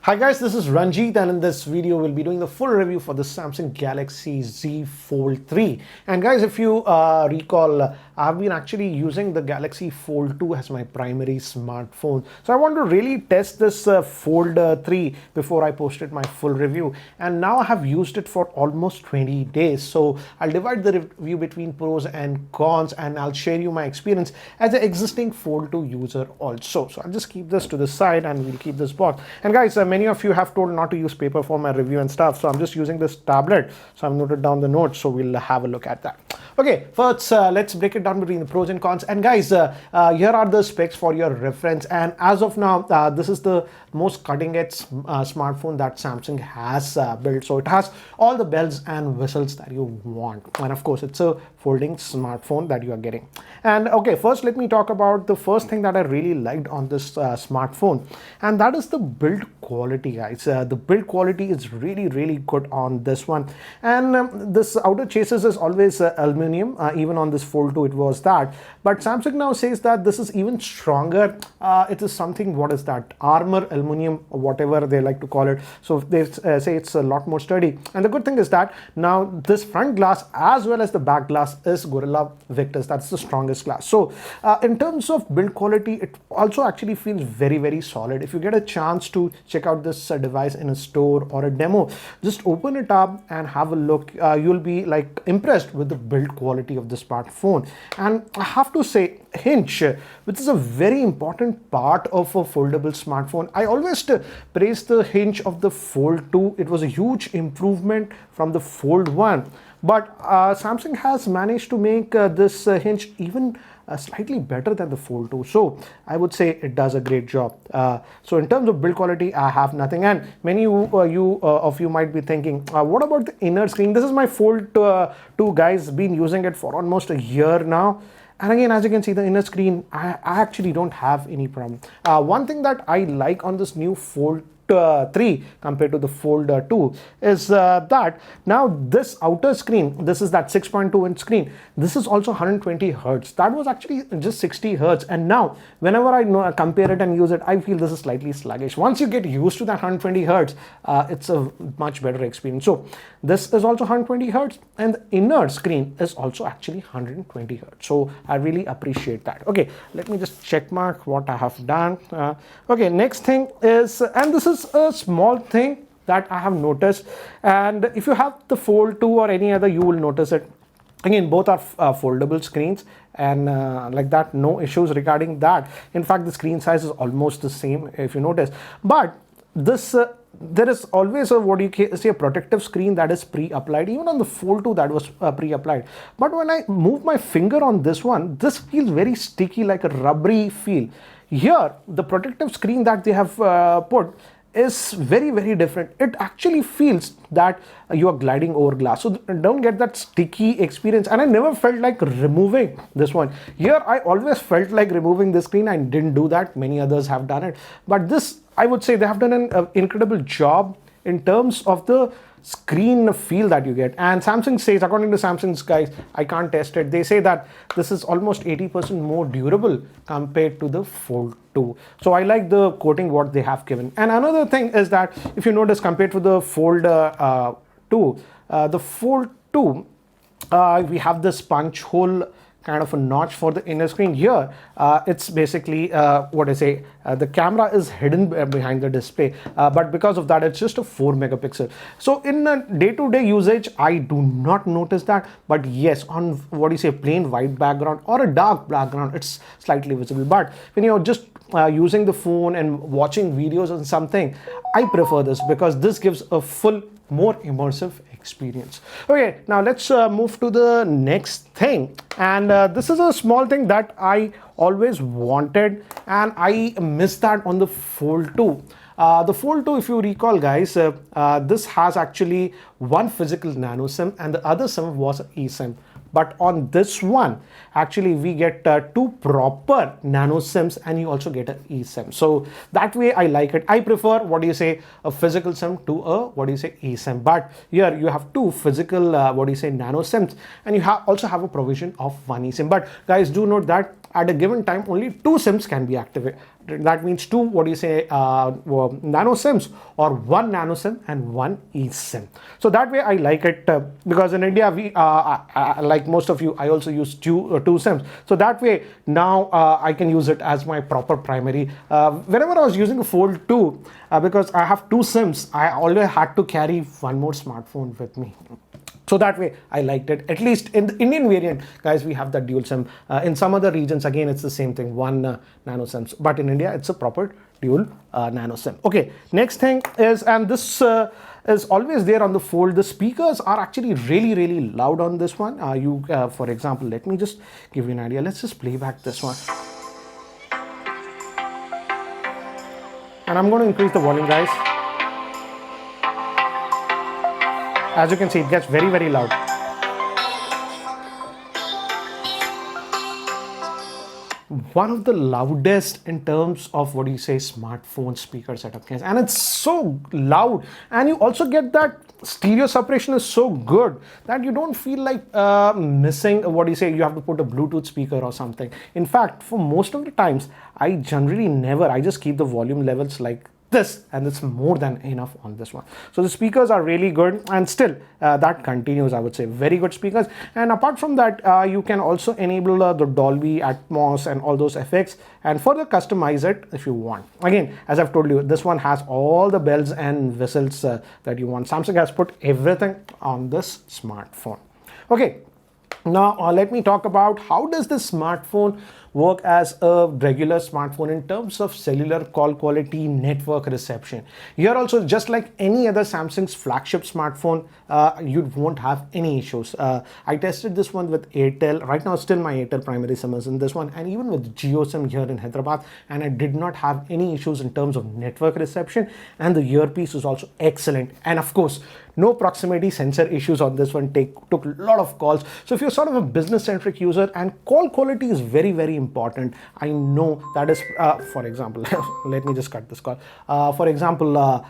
Hi guys, this is Ranjit, and in this video we'll be doing the full review for the Samsung Galaxy Z Fold 3. And guys, if you recall, I've been actually using the Galaxy Fold 2 as my primary smartphone. So I want to really test this Fold 3 before I posted my full review. And now I have used it for almost 20 days. So I'll divide the review between pros and cons, and I'll share you my experience as an existing Fold 2 user also. So I'll just keep this to the side and we'll keep this box. And guys, many of you have told not to use paper for my review and stuff, so I'm just using this tablet. So I've noted down the notes, so we'll have a look at that. Okay, first let's break it down between the pros and cons. And guys, here are the specs for your reference. And as of now, this is the most cutting edge smartphone that Samsung has built. So it has all the bells and whistles that you want. And of course, it's a folding smartphone that you are getting. And okay, first let me talk about the first thing that I really liked on this smartphone, and that is the build quality, guys. The build quality is really good on this one. And this outer chassis is always aluminum. Even on this Fold 2 it was that, but Samsung now says that this is even stronger. It is something, what is that, armor aluminum or whatever they like to call it. So they say it's a lot more sturdy. And the good thing is that now this front glass as well as the back glass is Gorilla Victus. That's the strongest glass. So in terms of build quality, it also actually feels very solid. If you get a chance to check out this device in a store or a demo, just open it up and have a look. You'll be like impressed with the build quality of the smartphone. And I have to say, hinge, which is a very important part of a foldable smartphone. I always praise the hinge of the Fold 2. It was a huge improvement from the Fold 1. But Samsung has managed to make this hinge even slightly better than the Fold 2. So I would say it does a great job. So in terms of build quality, I have nothing. And many of you might be thinking, what about the inner screen? This is my Fold 2, guys. Been using it for almost a year now. And again, as you can see, the inner screen, I actually don't have any problem. One thing that I like on this new Fold 3 compared to the Fold 2 is that now this outer screen, this is that 6.2 inch screen, this is also 120 hertz. That was actually just 60 hertz, and now whenever I compare it and use it, I feel this is slightly sluggish. Once you get used to that 120 hertz, it's a much better experience. So this is also 120 hertz, and the inner screen is also actually 120 hertz. So I really appreciate that. Okay, let me just check mark what I have done. Okay, next thing is, and this is a small thing that I have noticed, and if you have the Fold 2 or any other, you will notice it. Again, both are foldable screens, and like that, no issues regarding that. In fact, the screen size is almost the same if you notice. But this there is always a, what you can say, a protective screen that is pre-applied. Even on the Fold 2 that was pre-applied. But when I move my finger on this one, this feels very sticky, like a rubbery feel. Here, the protective screen that they have put is very different. It actually feels that you are gliding over glass, so don't get that sticky experience. And I never felt like removing this one. Here I always felt like removing the screen. I didn't do that. Many others have done it, but this, I would say, they have done an incredible job in terms of the screen feel that you get. And Samsung says, according to Samsung's guys, I can't test it, they say that this is almost 80% more durable compared to the Fold 2. So I like the coating what they have given. And another thing is that if you notice, compared to the Fold 2, the Fold 2, we have this punch hole kind of a notch for the inner screen. Here it's basically what I say, the camera is hidden behind the display, but because of that, it's just a 4 megapixel. So in a day-to-day usage, I do not notice that. But yes, on what you say, plain white background or a dark background, it's slightly visible. But when you're just using the phone and watching videos or something, I prefer this because this gives a full, more immersive experience. Okay, now let's move to the next thing. And this is a small thing that I always wanted, and I missed that on the Fold 2. The Fold 2, if you recall, guys, this has actually one physical nano SIM and the other SIM was an eSIM. But on this one, actually, we get two proper nano SIMs, and you also get an eSIM. So that way, I like it. I prefer, what do you say, a physical SIM to a, what do you say, eSIM. But here you have two physical, what do you say, nano SIMs, and you also have a provision of one eSIM. But guys, do note that at a given time only 2 SIMs can be activated. That means 2 nano SIMs, or 1 nano SIM and 1 eSIM. So that way I like it, because in India we like most of you, I also use two SIMs. So that way now I can use it as my proper primary. Whenever I was using a Fold 2, because I have 2 SIMs, I always had to carry one more smartphone with me. So that way I liked it. At least in the Indian variant, guys, we have that dual SIM. In some other regions, again, it's the same thing, 1 nano SIMs. But in India, it's a proper dual nano SIM. Okay, next thing is, and this is always there on the Fold, the speakers are actually really loud on this one. For example, let me just give you an idea. Let's just play back this one. And I'm going to increase the volume, guys. As you can see, it gets very loud. One of the loudest in terms of smartphone speaker setup, guys, and it's so loud, and you also get that stereo separation is so good that you don't feel like missing you have to put a Bluetooth speaker or something. In fact, for most of the times, I just keep the volume levels like this, and it's more than enough on this one. So the speakers are really good, and still that continues, I would say, very good speakers. And apart from that, you can also enable the Dolby Atmos and all those effects and further customize it if you want. Again, as I've told you, this one has all the bells and whistles that you want. Samsung has put everything on this smartphone. Okay, now let me talk about how does this smartphone work as a regular smartphone in terms of cellular call quality, network reception. Here also, just like any other Samsung's flagship smartphone, you won't have any issues. I tested this one with Airtel. Right now, still my Airtel primary SIM is in this one, and even with Jio SIM here in Hyderabad, and I did not have any issues in terms of network reception, and the earpiece is also excellent. And of course, no proximity sensor issues on this one. Took a lot of calls. So if you're sort of a business-centric user, and call quality is very important, I know that is, for example, let me just cut this call. For example,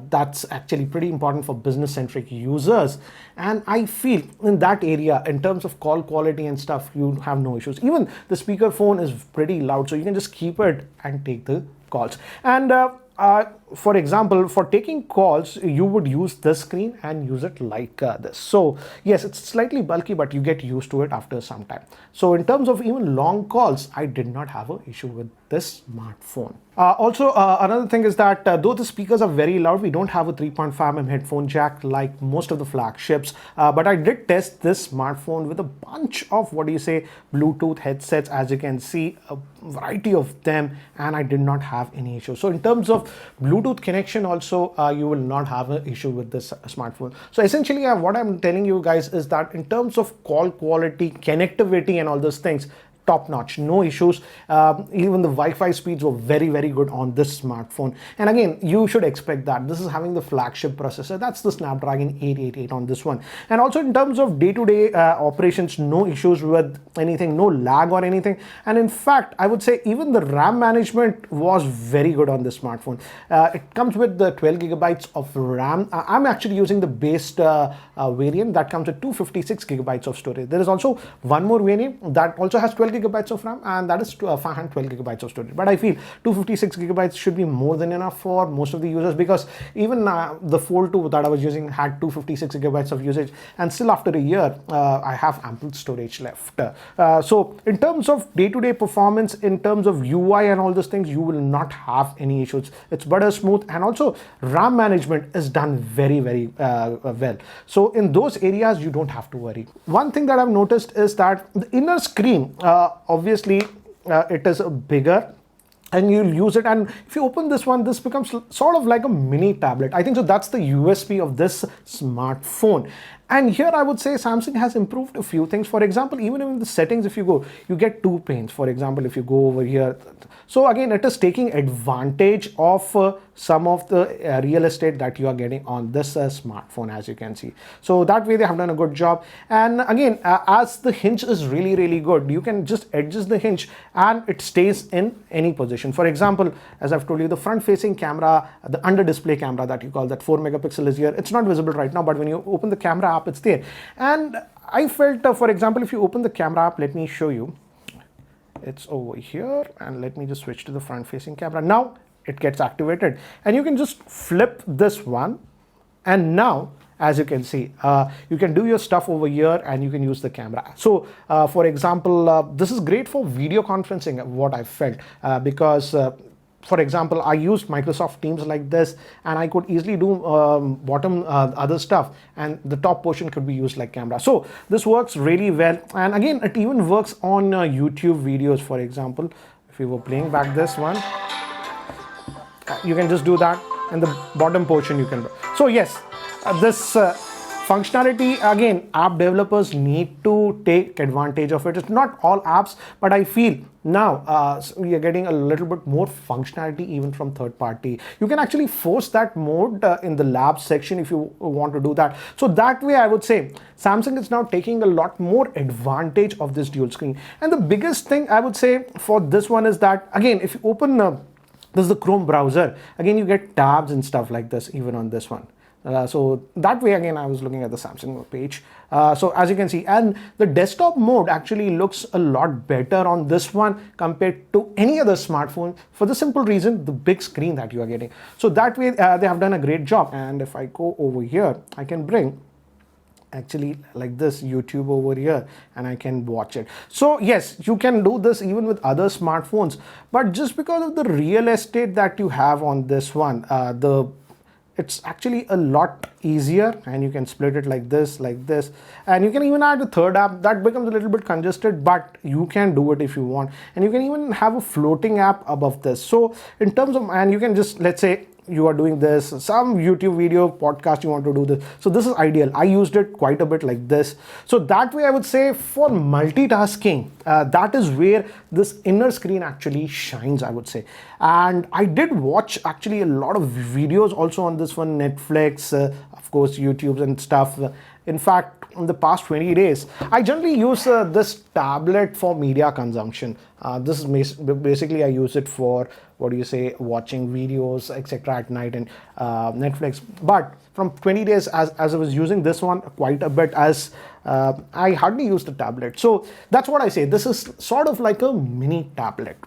that's actually pretty important for business-centric users. And I feel in that area, in terms of call quality and stuff, you have no issues. Even the speaker phone is pretty loud, so you can just keep it and take the calls. And for example, for taking calls, you would use this screen and use it like this. So yes, it's slightly bulky, but you get used to it after some time. So in terms of even long calls, I did not have an issue with this smartphone. Also, another thing is that though the speakers are very loud, we don't have a 3.5mm headphone jack like most of the flagships. But I did test this smartphone with a bunch of Bluetooth headsets, as you can see, a variety of them, and I did not have any issue. So in terms of Bluetooth connection also, you will not have an issue with this smartphone. So essentially, what I'm telling you guys is that in terms of call quality, connectivity and all those things, top notch, no issues. Even the Wi-Fi speeds were very good on this smartphone. And again, you should expect that this is having the flagship processor. That's the Snapdragon 888 on this one. And also in terms of day-to-day operations, no issues with anything, no lag or anything. And in fact, I would say even the RAM management was very good on this smartphone. It comes with the 12 gigabytes of RAM. I'm actually using the base variant that comes with 256 gigabytes of storage. There is also one more variant that also has 12 gigabytes of RAM, and that is 512 gigabytes of storage. But I feel 256 gigabytes should be more than enough for most of the users, because even the Fold 2 that I was using had 256 gigabytes of usage, and still after a year, I have ample storage left. So in terms of day-to-day performance, in terms of UI and all those things, you will not have any issues. It's butter smooth, and also RAM management is done very well. So in those areas, you don't have to worry. One thing that I've noticed is that the inner screen, obviously it is bigger, and you'll use it, and if you open this one, this becomes sort of like a mini tablet. I think so that's the USP of this smartphone. And here I would say Samsung has improved a few things. For example, even in the settings, if you go, you get 2 panes. For example, if you go over here, so again, it is taking advantage of some of the real estate that you are getting on this smartphone, as you can see. So that way they have done a good job. And again, as the hinge is really good, you can just adjust the hinge and it stays in any position. For example, as I've told you, the front facing camera, the under display camera that you call, that 4 megapixel is here. It's not visible right now, but when you open the camera app, it's there. And I felt, for example, if you open the camera app, let me show you. It's over here, and let me just switch to the front facing camera. Now it gets activated, and you can just flip this one, and now as you can see, you can do your stuff over here and you can use the camera. So for example, this is great for video conferencing, what I felt, because for example, I used Microsoft Teams like this, and I could easily do bottom other stuff, and the top portion could be used like camera. So this works really well, and again, it even works on YouTube videos. For example, if we were playing back this one, you can just do that, and the bottom portion you can. So yes, this functionality, again, app developers need to take advantage of it. It's not all apps, but I feel now we are getting a little bit more functionality even from third party. You can actually force that mode in the lab section if you want to do that. So that way, I would say Samsung is now taking a lot more advantage of this dual screen. And the biggest thing I would say for this one is that, again, if you open this is the Chrome browser, again, you get tabs and stuff like this even on this one. So that way, again, I was looking at the Samsung page. So as you can see, and the desktop mode actually looks a lot better on this one compared to any other smartphone, for the simple reason, the big screen that you are getting. So that way, they have done a great job. And if I go over here, I can bring actually like this YouTube over here, and I can watch it. So yes, you can do this even with other smartphones, but just because of the real estate that you have on this one, it's actually a lot easier, and you can split it like this, and you can even add a third app. That becomes a little bit congested, but you can do it if you want, and you can even have a floating app above this. So in terms of, and you can just, let's say you are doing this, some YouTube video podcast, you want to do this. So this is ideal. I used it quite a bit like this. So that way, I would say for multitasking, that is where this inner screen actually shines, I would say. And I did watch actually a lot of videos also on this one, Netflix, of course, YouTube and stuff. In fact, in the past 20 days, I generally use this tablet for media consumption. This is basically, I use it for, what do you say, watching videos, etc. at night, and Netflix. But from 20 days, as I was using this one quite a bit, as I hardly use the tablet. So that's what I say. This is sort of like a mini tablet.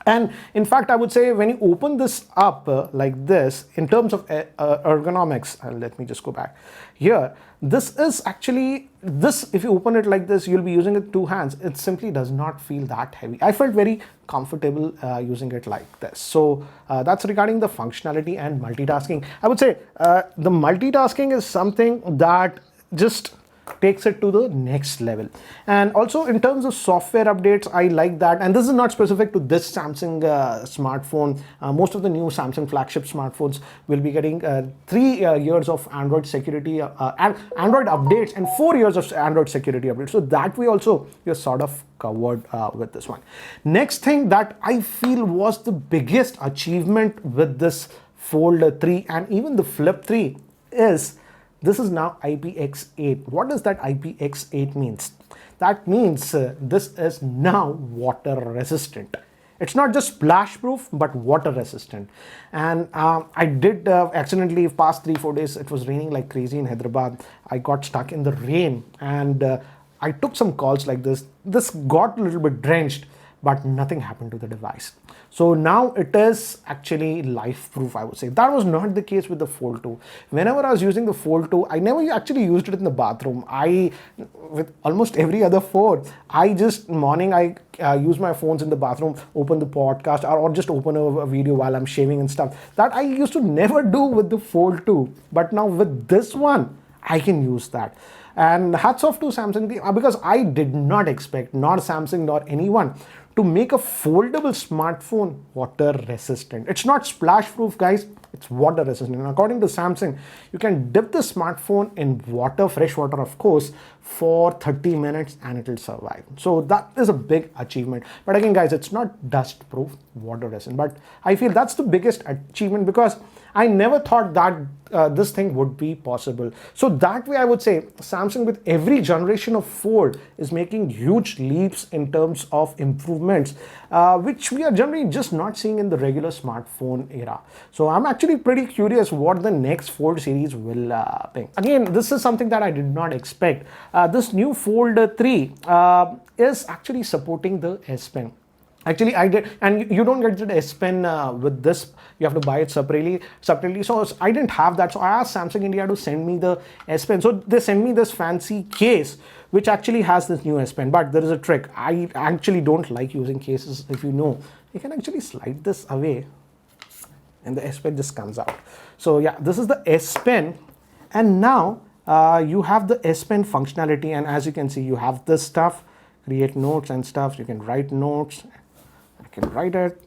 And in fact, I would say when you open this up like this, in terms of ergonomics, let me just go back here. This is actually, if you open it like this, you'll be using it two hands. It simply does not feel that heavy. I felt very comfortable using it like this. So that's regarding the functionality and multitasking. I would say the multitasking is something that just takes it to the next level. And also in terms of software updates, I like that. And this is not specific to this Samsung smartphone. Most of the new Samsung flagship smartphones will be getting 3 years of Android security and Android updates, and 4 years of Android security updates. So that way also you're sort of covered with this one. Next thing that I feel was the biggest achievement with this Fold 3 and even the Flip 3 is this is now IPX8. What does that IPX8 means? That means this is now water resistant. It's not just splash proof, but water resistant. And I did accidentally, past 3-4 days, it was raining like crazy in Hyderabad. I got stuck in the rain, and I took some calls like this. This got a little bit drenched, but nothing happened to the device. So now it is actually life proof, I would say. That was not the case with the Fold 2. Whenever I was using the Fold 2, I never actually used it in the bathroom. With almost every other phone, I just morning, I use my phones in the bathroom, open the podcast, or just open a video while I'm shaving and stuff. That I used to never do with the Fold 2. But now with this one, I can use that. And hats off to Samsung, because I did not expect, nor Samsung nor anyone, to make a foldable smartphone water resistant. It's not splash proof, guys, it's water resistant. And according to Samsung, you can dip the smartphone in water, fresh water of course, for 30 minutes and it will survive. So that is a big achievement. But again, guys, it's not dust proof, water resistant. But I feel that's the biggest achievement, because I never thought that this thing would be possible. So that way, I would say Samsung with every generation of Fold is making huge leaps in terms of improvements, which we are generally just not seeing in the regular smartphone era. So I'm actually pretty curious what the next Fold series will bring. Again, this is something that I did not expect. this new Fold 3 is actually supporting the S Pen. Actually, I did, and you don't get the S Pen with this. You have to buy it separately. So I didn't have that. So I asked Samsung India to send me the S Pen. So they sent me this fancy case, which actually has this new S Pen. But there is a trick. I actually don't like using cases. If you know, you can actually slide this away, and the S Pen just comes out. So yeah, this is the S Pen, and now you have the S Pen functionality. And as you can see, you have this stuff, create notes and stuff. You can write notes. I can write it.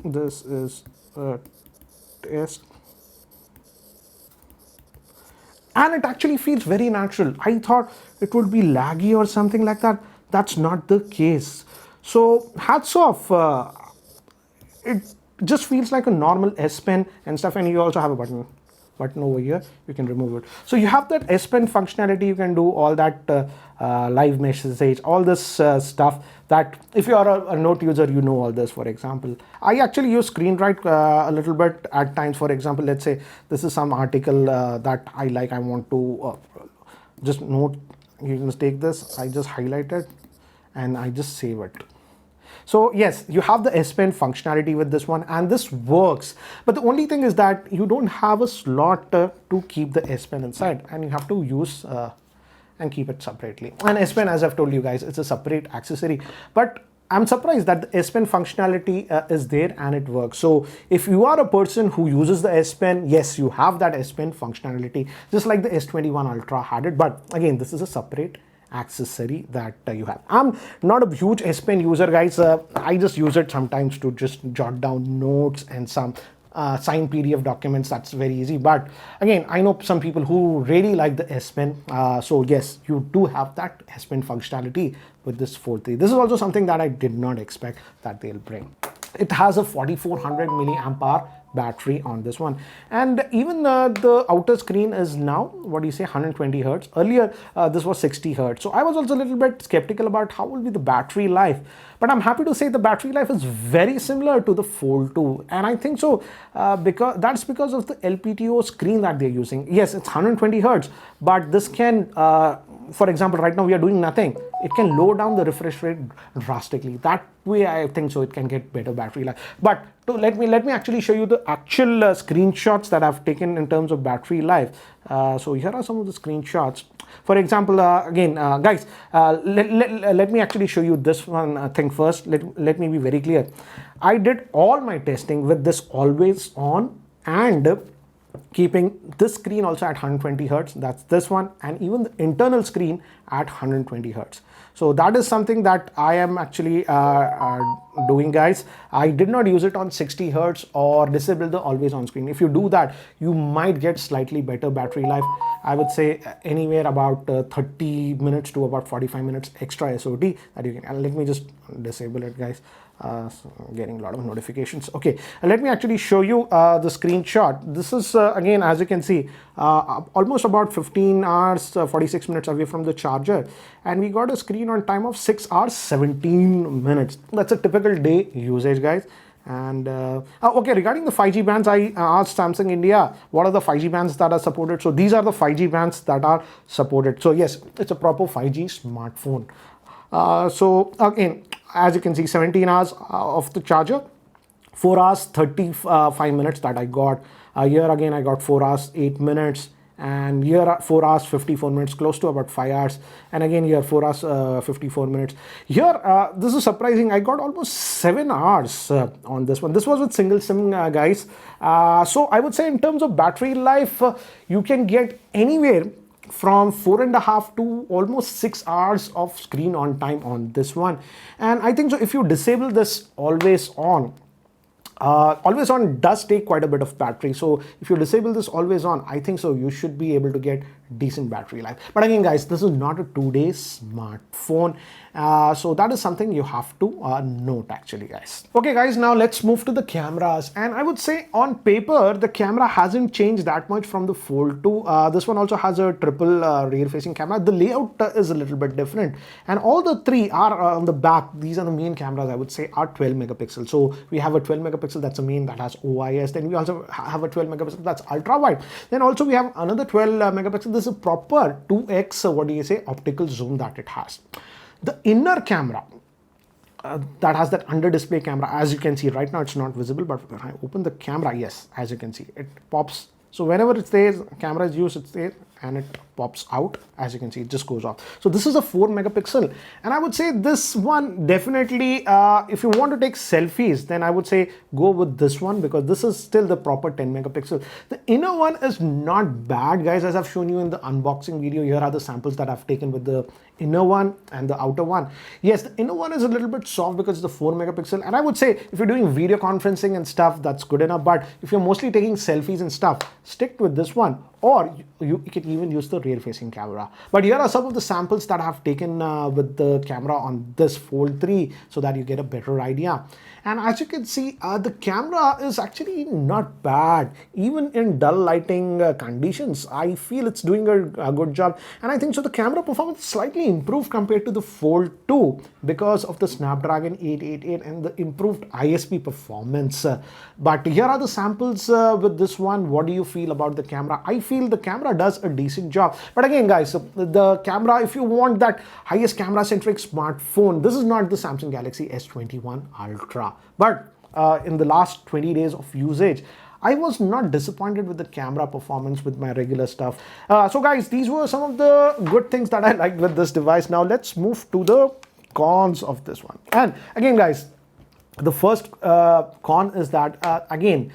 This is a test, and it actually feels very natural. I thought it would be laggy or something like that. That's not the case. So hats off. It just feels like a normal S Pen and stuff, and you also have a button over here. You can remove it. So you have that S Pen functionality. You can do all that live message, all this stuff that if you are a note user, you know all this. For example, I actually use screen write a little bit at times. For example, let's say this is some article that I like. I want to just note. You can just take this. I just highlight it and I just save it. So yes, you have the S Pen functionality with this one, and this works. But the only thing is that you don't have a slot to keep the S Pen inside, and you have to use and keep it separately. And S Pen, as I've told you guys, it's a separate accessory. But I'm surprised that the S Pen functionality is there and it works. So if you are a person who uses the S Pen, yes, you have that S Pen functionality, just like the S21 Ultra had it. But again, this is a separate accessory that you have. I'm not a huge S Pen user, guys. I just use it sometimes to just jot down notes and some signed PDF documents. That's very easy. But again, I know some people who really like the S Pen. So yes, you do have that S Pen functionality with this Fold 3. This is also something that I did not expect that they'll bring. It has a 4400 milliamp hour battery on this one, and even the outer screen is now, what do you say, 120 hertz. Earlier this was 60 hertz. So I was also a little bit skeptical about how will be the battery life, but I'm happy to say the battery life is very similar to the Fold 2, and I think so because of the LPTO screen that they're using. Yes, it's 120 hertz, but this can for example, right now we are doing nothing. It can lower down the refresh rate drastically. That way, I think so it can get better battery life. But let me actually show you the actual screenshots that I've taken in terms of battery life. So here are some of the screenshots. For example, again, guys, let me actually show you this one thing first. Let me be very clear. I did all my testing with this always on and keeping this screen also at 120 hertz. That's this one, and even the internal screen at 120 hertz. So that is something that I am actually doing, guys. I did not use it on 60 hertz or disable the always on screen. If you do that, you might get slightly better battery life. I would say anywhere about 30 minutes to about 45 minutes extra SOT that you can. And let me just disable it, guys. So I'm getting a lot of notifications. Okay, let me actually show you the screenshot. This is again, as you can see, almost about 15 hours 46 minutes away from the charger, and we got a screen on time of 6 hours 17 minutes. That's a typical day usage, guys. And okay, regarding the 5G bands, I asked Samsung India what are the 5G bands that are supported. So these are the 5G bands that are supported. So yes, it's a proper 5G smartphone. So again, as you can see, 17 hours of the charger, 4 hours 35 minutes that I got. Here again I got 4 hours 8 minutes, and here 4 hours 54 minutes, close to about 5 hours, and again here 4 hours 54 minutes. Here this is surprising, I got almost 7 hours on this one. This was with single SIM, guys. So I would say in terms of battery life, you can get anywhere from 4.5 to almost 6 hours of screen on time on this one. And I think so if you disable this always on does take quite a bit of battery. So if you disable this always on, I think so you should be able to get decent battery life. But again, guys, this is not a 2-day smartphone. So that is something you have to note actually, guys. Okay guys, now let's move to the cameras, and I would say on paper the camera hasn't changed that much from the Fold 2. This one also has a triple rear facing camera. The layout is a little bit different, and all the three are on the back. These are the main cameras, I would say, are 12 megapixels. So we have a 12 megapixel, that's a main, that has OIS. Then we also have a 12 megapixel, that's ultra wide. Then also we have another 12 megapixel. This is a proper 2x what do you say, optical zoom that it has. The inner camera that has that under display camera, as you can see right now it's not visible, but when I open the camera, yes, as you can see it pops. So whenever it stays, camera is used, it stays and it pops out. As you can see, it just goes off. So this is a 4 megapixel, and I would say this one definitely, if you want to take selfies, then I would say go with this one, because this is still the proper 10 megapixel. The inner one is not bad, guys. As I've shown you in the unboxing video, here are the samples that I've taken with the inner one and the outer one. Yes, the inner one is a little bit soft because it's the 4 megapixel, and I would say if you're doing video conferencing and stuff, that's good enough. But if you're mostly taking selfies and stuff, stick with this one, or you can even use the rear facing camera. But here are some of the samples that I have taken with the camera on this Fold 3, so that you get a better idea. And as you can see, the camera is actually not bad. Even in dull lighting conditions, I feel it's doing a good job. And I think so the camera performance is slightly improved compared to the Fold 2 because of the Snapdragon 888 and the improved ISP performance. But here are the samples with this one. What do you feel about the camera? I feel the camera does a decent job. But again, guys, the camera, if you want that highest camera centric smartphone, this is not the Samsung Galaxy S21 Ultra. But in the last 20 days of usage, I was not disappointed with the camera performance with my regular stuff. So guys, these were some of the good things that I liked with this device. Now let's move to the cons of this one. And again, guys, the first con is that again,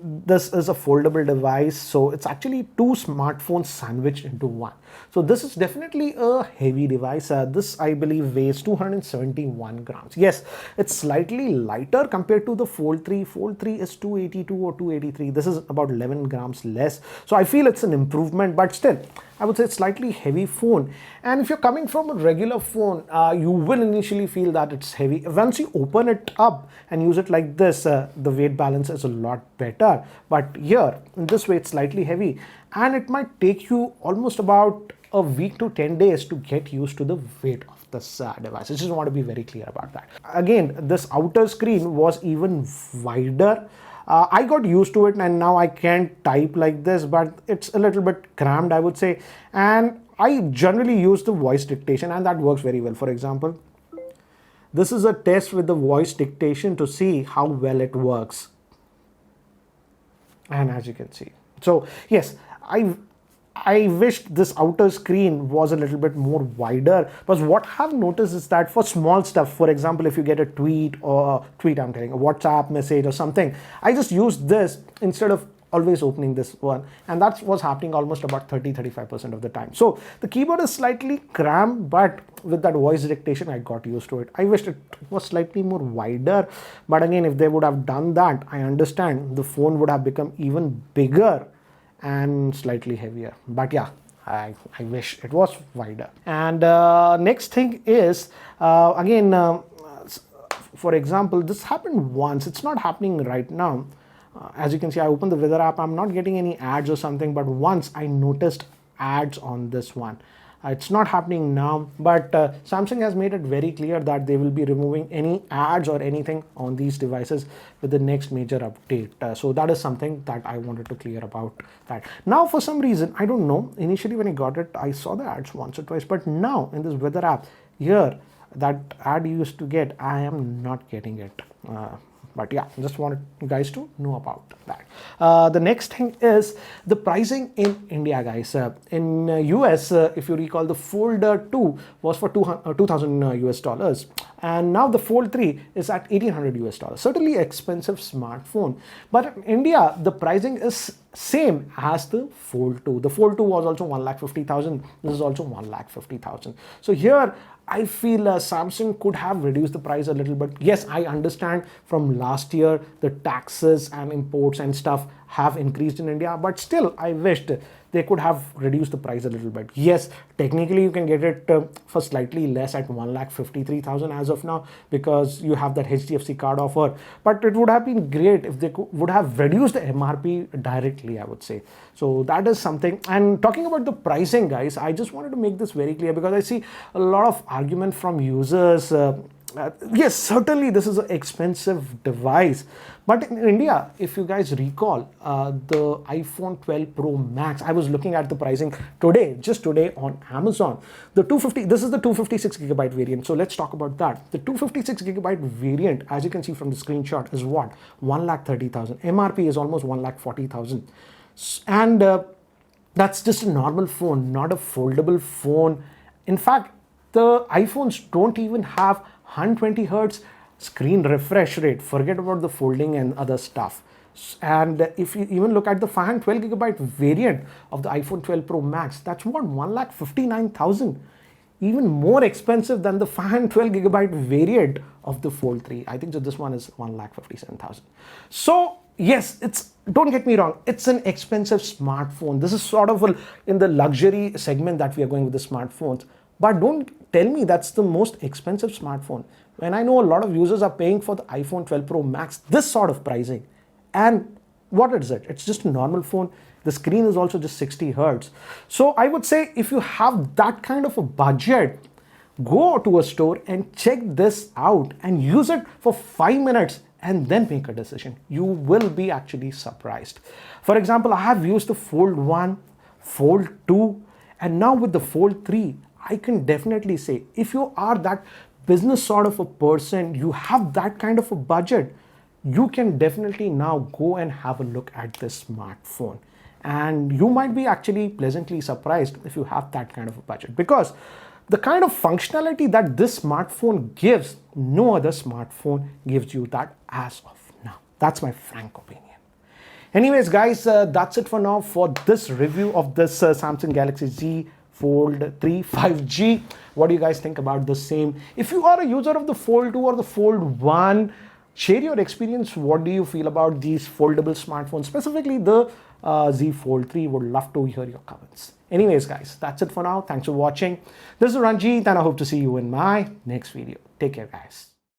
this is a foldable device, so it's actually two smartphones sandwiched into one. So this is definitely a heavy device. This, I believe, weighs 271 grams. Yes, it's slightly lighter compared to the Fold 3. Fold 3 is 282 or 283. This is about 11 grams less. So I feel it's an improvement, but still, I would say it's slightly heavy phone. And if you're coming from a regular phone, you will initially feel that it's heavy. Once you open it up and use it like this, the weight balance is a lot better. But here, in this way, it's slightly heavy. And it might take you almost about a week to 10 days to get used to the weight of this device. I just want to be very clear about that. Again, this outer screen was even wider. I got used to it, and now I can type like this, but it's a little bit cramped, I would say. And I generally use the voice dictation, and that works very well. For example, this is a test with the voice dictation to see how well it works. And as you can see, so yes, I wish this outer screen was a little bit more wider, because what I've noticed is that for small stuff, for example, if you get a tweet or a WhatsApp message or something, I just use this instead of always opening this one, and that was happening almost about 30-35% of the time. So the keyboard is slightly cramped, but with that voice dictation, I got used to it. I wished it was slightly more wider, but again, if they would have done that, I understand the phone would have become even bigger and slightly heavier. But yeah, I wish it was wider. And next thing is, again, for example, this happened once. It's not happening right now. As you can see, I opened the weather app. I'm not getting any ads or something, but once I noticed ads on this one. It's not happening now, but Samsung has made it very clear that they will be removing any ads or anything on these devices with the next major update. So that is something that I wanted to clear about that. Now, for some reason, I don't know, initially when I got it, I saw the ads once or twice, but now in this weather app here, that ad you used to get, I am not getting it. But yeah, just wanted you guys to know about that. The next thing is the pricing in India, guys. In US, if you recall, the Fold 2 was for 2,000 US dollars, and now the Fold 3 is at 1,800 US dollars. Certainly expensive smartphone, but in India the pricing is same as the Fold 2. The Fold 2 was also 1,50,000. This is also 1,50,000. So here I feel Samsung could have reduced the price a little bit. Yes, I understand from last year the taxes and imports and stuff have increased in India, but still I wished they could have reduced the price a little bit. Yes, technically you can get it for slightly less at 1,53,000 as of now because you have that HDFC card offer. But it would have been great if they would have reduced the MRP directly, I would say. So that is something. And talking about the pricing, guys, I just wanted to make this very clear because I see a lot of argument from users. Yes, certainly this is an expensive device, but in India, if you guys recall, the iPhone 12 Pro Max, I was looking at the pricing today, just today on Amazon. This is the 256 gigabyte variant. So let's talk about that. The 256 gigabyte variant, as you can see from the screenshot, is what? 1,30,000. MRP is almost 1,40,000. And that's just a normal phone, not a foldable phone. In fact, the iPhones don't even have 120 hertz screen refresh rate. Forget about the folding and other stuff. And if you even look at the 512 gigabyte variant of the iPhone 12 Pro Max, that's what, 1,59,000. Even more expensive than the 512 gigabyte variant of the Fold 3. I think that this one is 1,57,000. So yes, don't get me wrong, it's an expensive smartphone. This is sort of in the luxury segment that we are going with the smartphones. But don't tell me that's the most expensive smartphone. When I know a lot of users are paying for the iPhone 12 Pro Max, this sort of pricing. And what is it? It's just a normal phone. The screen is also just 60 hertz. So I would say if you have that kind of a budget, go to a store and check this out and use it for 5 minutes and then make a decision. You will be actually surprised. For example, I have used the Fold 1, Fold 2, and now with the Fold 3, I can definitely say if you are that business sort of a person, you have that kind of a budget, you can definitely now go and have a look at this smartphone. And you might be actually pleasantly surprised if you have that kind of a budget, because the kind of functionality that this smartphone gives, no other smartphone gives you that as of now. That's my frank opinion. Anyways, guys, that's it for now for this review of this Samsung Galaxy Z Fold 3 5G. What do you guys think about the same? If you are a user of the Fold 2 or the Fold 1, share your experience. What do you feel about these foldable smartphones, specifically the Z Fold 3? Would love to hear your comments. Anyways, guys, that's it for now. Thanks for watching. This is Ranjit, and I hope to see you in my next video. Take care, guys.